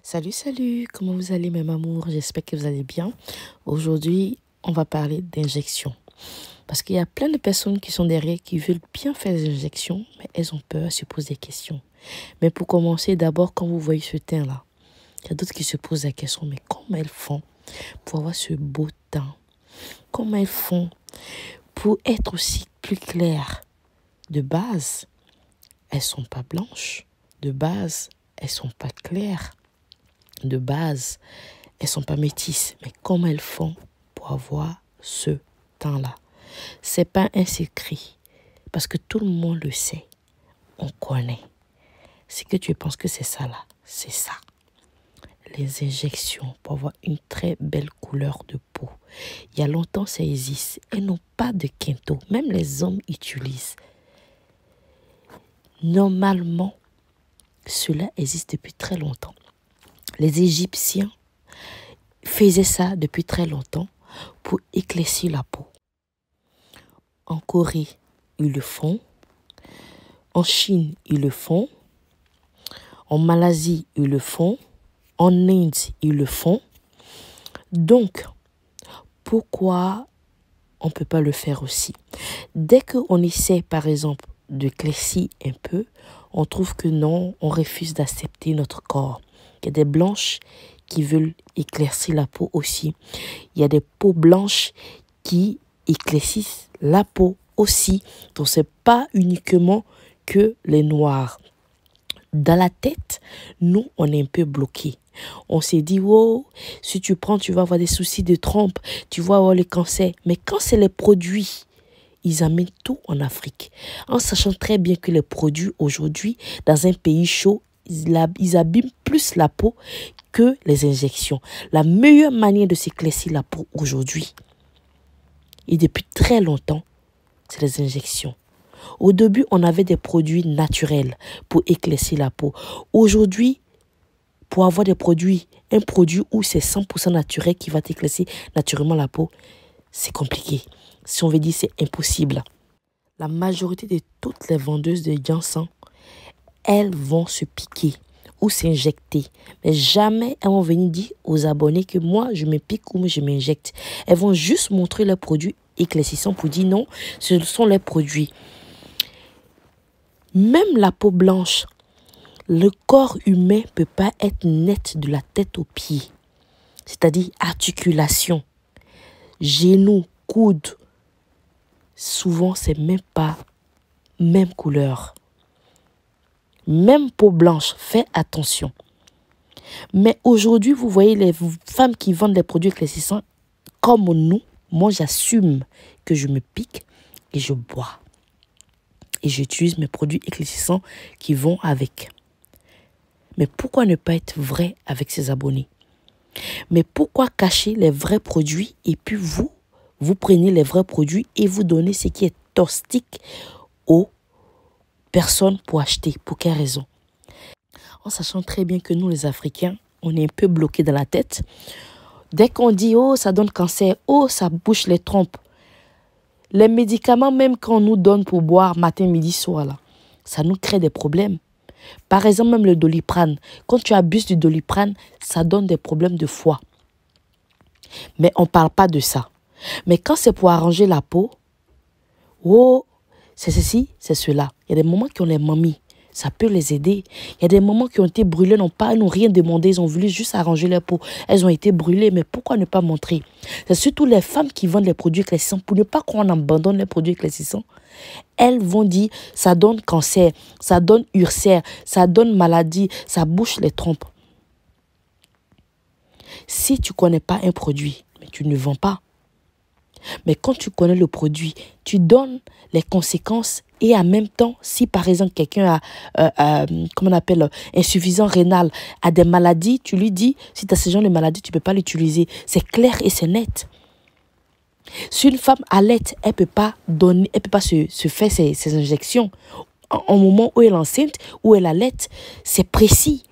Salut, salut, comment vous allez mes amours? J'espère que vous allez bien. Aujourd'hui, on va parler d'injections. Parce qu'il y a plein de personnes qui sont derrière qui veulent bien faire des injections, mais elles ont peur, elles se posent des questions. Mais pour commencer, d'abord, quand vous voyez ce teint-là, il y a d'autres qui se posent la question, mais comment elles font pour avoir ce beau teint? Comment elles font pour être aussi plus claires? De base, elles sont pas blanches. De base, elles sont pas claires. De base, elles sont pas métisses. Mais comment elles font pour avoir ce teint-là? C'est pas un secret. Parce que tout le monde le sait. On connaît. C'est que tu penses que c'est ça là. C'est ça. Les injections pour avoir une très belle couleur de peau. Il y a longtemps, ça existe. Elles n'ont pas de quinto. Même les hommes utilisent. Normalement, cela existe depuis très longtemps. Les Égyptiens faisaient ça depuis très longtemps pour éclaircir la peau. En Corée, ils le font. En Chine, ils le font. En Malaisie, ils le font. En Inde, ils le font. Donc, pourquoi on ne peut pas le faire aussi? Dès qu'on essaie, par exemple, de éclaircir un peu, on trouve que non, on refuse d'accepter notre corps. Il y a des blanches qui veulent éclaircir la peau aussi. Il y a des peaux blanches qui éclaircissent la peau aussi. Donc, ce n'est pas uniquement que les noirs. Dans la tête, nous, on est un peu bloqués. On s'est dit, oh, si tu prends, tu vas avoir des soucis de trompe, tu vas avoir le cancer. Mais quand c'est les produits, ils amènent tout en Afrique. En sachant très bien que les produits aujourd'hui, dans un pays chaud, ils abîment plus la peau que les injections. La meilleure manière de s'éclaircir la peau aujourd'hui, et depuis très longtemps, c'est les injections. Au début, on avait des produits naturels pour éclaircir la peau. Aujourd'hui, pour avoir des produits, un produit où c'est 100% naturel qui va t'éclaircir naturellement la peau, c'est compliqué. Si on veut dire, c'est impossible. La majorité de toutes les vendeuses de Janssen, elles vont se piquer ou s'injecter. Mais jamais elles vont venir dire aux abonnés que moi, je me pique ou je m'injecte. Elles vont juste montrer leurs produits éclaircissants pour dire non, ce sont les produits. Même la peau blanche, le corps humain ne peut pas être net de la tête aux pieds. C'est-à-dire articulation, genoux, coudes. Souvent, c'est même pas même couleur. Même peau blanche, fais attention. Mais aujourd'hui, vous voyez les femmes qui vendent des produits éclaircissants comme nous. Moi, j'assume que je me pique et je bois. Et j'utilise mes produits éclaircissants qui vont avec. Mais pourquoi ne pas être vrai avec ses abonnés? Mais pourquoi cacher les vrais produits et puis vous prenez les vrais produits et vous donnez ce qui est toxique aux personnes pour acheter? Pour quelle raison? En sachant très bien que nous, les Africains, on est un peu bloqués dans la tête. Dès qu'on dit « oh, ça donne cancer »,« oh, ça bouche les trompes », les médicaments même qu'on nous donne pour boire matin, midi, soir, là, ça nous crée des problèmes. Par exemple, même le Doliprane. Quand tu abuses du Doliprane, ça donne des problèmes de foie. Mais on ne parle pas de ça. Mais quand c'est pour arranger la peau, oh, c'est ceci, c'est cela. Il y a des moments qui ont les mamies. Ça peut les aider. Il y a des moments qui ont été brûlés, n'ont rien demandé. Ils ont voulu juste arranger leur peau. Elles ont été brûlées, mais pourquoi ne pas montrer? C'est surtout les femmes qui vendent les produits éclaircissants. Pour ne pas qu'on abandonne les produits éclaircissants, elles vont dire, ça donne cancer, ça donne ulcère, ça donne maladie, ça bouche les trompes. Si tu ne connais pas un produit, mais tu ne vends pas. Mais quand tu connais le produit, tu donnes les conséquences et en même temps, si par exemple quelqu'un a, comment on appelle, insuffisance rénale, a des maladies, tu lui dis, si tu as ce genre de maladie, tu ne peux pas l'utiliser. C'est clair et c'est net. Si une femme allait, elle ne peut pas se faire ses injections au moment où elle est enceinte, où elle allait. C'est précis.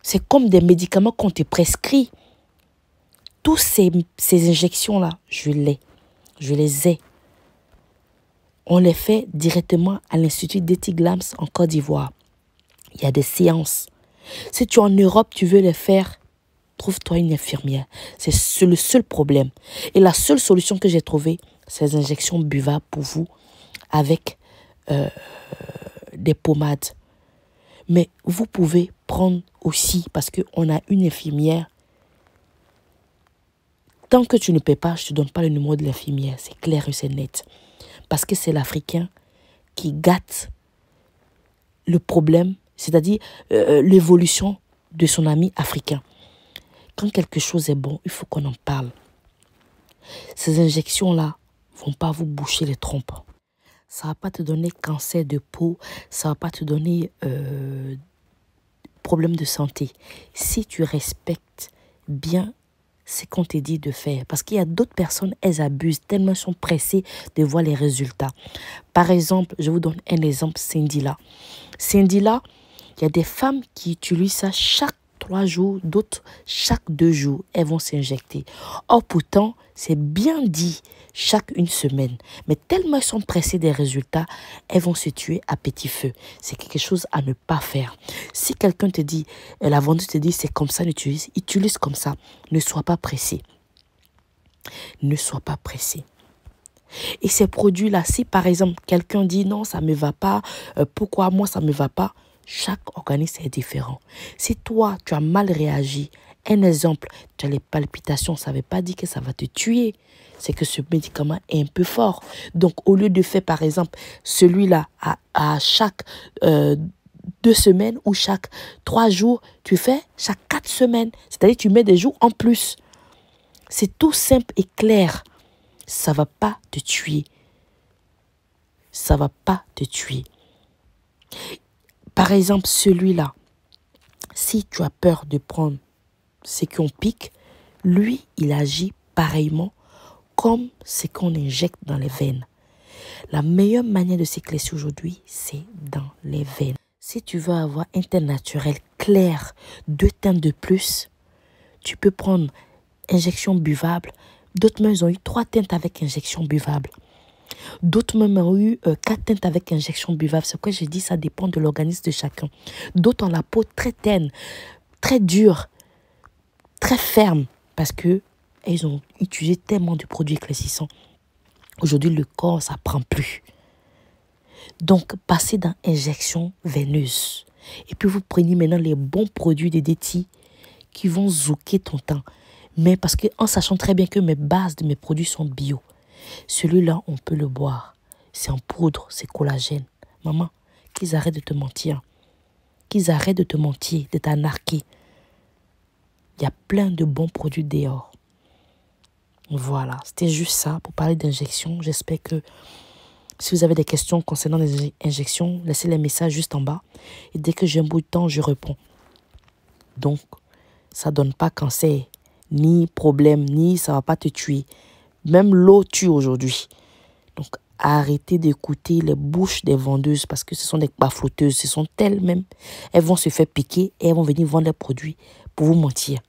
C'est comme des médicaments qu'on te prescrit. Tous ces injections-là, je les ai. On les fait directement à l'Institut d'Ethik Glams en Côte d'Ivoire. Il y a des séances. Si tu es en Europe, tu veux les faire, trouve-toi une infirmière. C'est le seul problème. Et la seule solution que j'ai trouvée, c'est les injections buvables pour vous avec des pommades. Mais vous pouvez prendre aussi, parce qu'on a une infirmière. Tant que tu ne paies pas, je ne te donne pas le numéro de l'infirmière. C'est clair et c'est net. Parce que c'est l'Africain qui gâte le problème, c'est-à-dire l'évolution de son ami africain. Quand quelque chose est bon, il faut qu'on en parle. Ces injections-là ne vont pas vous boucher les trompes. Ça ne va pas te donner cancer de peau, ça ne va pas te donner problème de santé. Si tu respectes bien ce qu'on te dit de faire. Parce qu'il y a d'autres personnes, elles abusent tellement elles sont pressées de voir les résultats. Par exemple, je vous donne un exemple, Cindy là. Cindy là, il y a des femmes qui utilisent ça chaque 3 jours, d'autres chaque 2 jours, elles vont s'injecter. Or pourtant, c'est bien dit chaque 1 semaine. Mais tellement elles sont pressées des résultats, elles vont se tuer à petit feu. C'est quelque chose à ne pas faire. Si quelqu'un te dit, la vendeuse te dit, c'est comme ça, utilise comme ça. Ne sois pas pressé. Ne sois pas pressé. Et ces produits-là, si par exemple, quelqu'un dit non, ça ne me va pas, pourquoi moi ça ne me va pas, chaque organisme est différent. Si toi, tu as mal réagi, un exemple, tu as les palpitations, ça ne veut pas dire que ça va te tuer. C'est que ce médicament est un peu fort. Donc, au lieu de faire, par exemple, celui-là à chaque 2 semaines ou chaque 3 jours, tu fais chaque 4 semaines. C'est-à-dire tu mets des jours en plus. C'est tout simple et clair. Ça ne va pas te tuer. Ça ne va pas te tuer. Par exemple, celui-là, si tu as peur de prendre ce qu'on pique, lui, il agit pareillement comme ce qu'on injecte dans les veines. La meilleure manière de s'éclaircir aujourd'hui, c'est dans les veines. Si tu veux avoir un teint naturel clair, 2 teintes de plus, tu peux prendre injection buvable. D'autres même ont eu 3 teintes avec injection buvable. D'autres même ont eu 4 teintes avec injection buvable. C'est pourquoi j'ai dit ça dépend de l'organisme de chacun. D'autres ont la peau très terne, très dure, très ferme. Parce qu'ils ont utilisé tellement de produits éclaircissants. Aujourd'hui, le corps, ça ne prend plus. Donc, passez dans injection veineuse. Et puis, vous prenez maintenant les bons produits de DT qui vont zouker ton temps. Mais parce que en sachant très bien que mes bases de mes produits sont bio. Celui-là, on peut le boire. C'est en poudre, c'est collagène. Maman, qu'ils arrêtent de te mentir. Qu'ils arrêtent de te mentir, de t'anarquer. Il y a plein de bons produits dehors. Voilà, c'était juste ça pour parler d'injection. J'espère que si vous avez des questions concernant les injections, laissez les messages juste en bas. Et dès que j'ai un bout de temps, je réponds. Donc, ça ne donne pas cancer, ni problème, ni ça ne va pas te tuer. Même l'eau tue aujourd'hui. Donc, arrêtez d'écouter les bouches des vendeuses parce que ce sont des bafloteuses. Ce sont elles mêmes. Elles vont se faire piquer et elles vont venir vendre des produits pour vous mentir.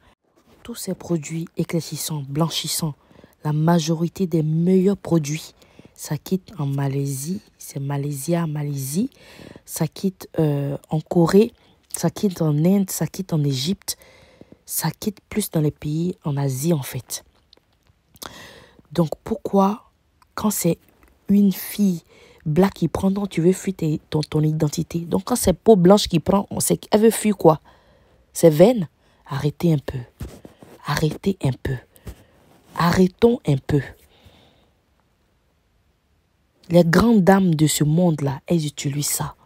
Tous ces produits éclaircissants, blanchissants, la majorité des meilleurs produits, ça quitte en Malaisie. C'est Malaisie. Ça quitte en Corée. Ça quitte en Inde. Ça quitte en Égypte. Ça quitte plus dans les pays en Asie en fait. Donc, pourquoi, quand c'est une fille black qui prend, donc tu veux fuir ton identité. Donc, quand c'est peau blanche qui prend, on sait qu'elle veut fuir quoi? C'est veine. Arrêtez un peu. Arrêtez un peu. Arrêtons un peu. Les grandes dames de ce monde-là, elles utilisent ça.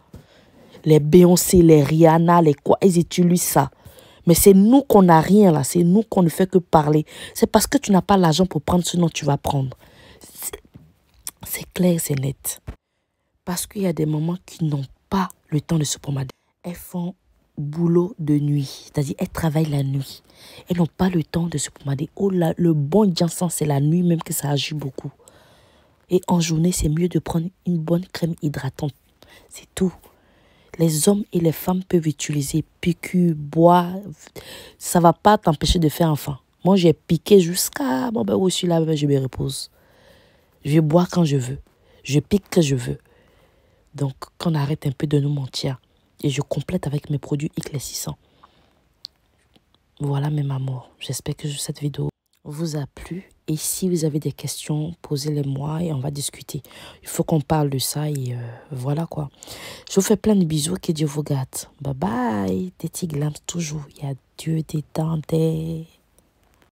Les Beyoncé, les Rihanna, les quoi, elles utilisent ça. Mais c'est nous qu'on n'a rien là, c'est nous qu'on ne fait que parler. C'est parce que tu n'as pas l'argent pour prendre ce dont tu vas prendre. C'est clair, c'est net. Parce qu'il y a des mamans qui n'ont pas le temps de se pomader. Elles font boulot de nuit, c'est-à-dire elles travaillent la nuit. Elles n'ont pas le temps de se pomader. Oh là, le bon ginseng, c'est la nuit même que ça agit beaucoup. Et en journée, c'est mieux de prendre une bonne crème hydratante. C'est tout. Les hommes et les femmes peuvent utiliser piqûre, boire. Ça ne va pas t'empêcher de faire enfant. Moi, j'ai piqué jusqu'à... Bon, ben, aussi là, ben, je me repose. Je vais boire quand je veux. Je pique quand je veux. Donc, qu'on arrête un peu de nous mentir. Et je complète avec mes produits éclaircissants. Voilà mes amours, j'espère que cette vidéo vous a plu. Et si vous avez des questions, posez-les-moi et on va discuter. Il faut qu'on parle de ça et voilà quoi. Je vous fais plein de bisous, que Dieu vous gâte. Bye bye, des petits glames toujours. Il y a Dieu des dents.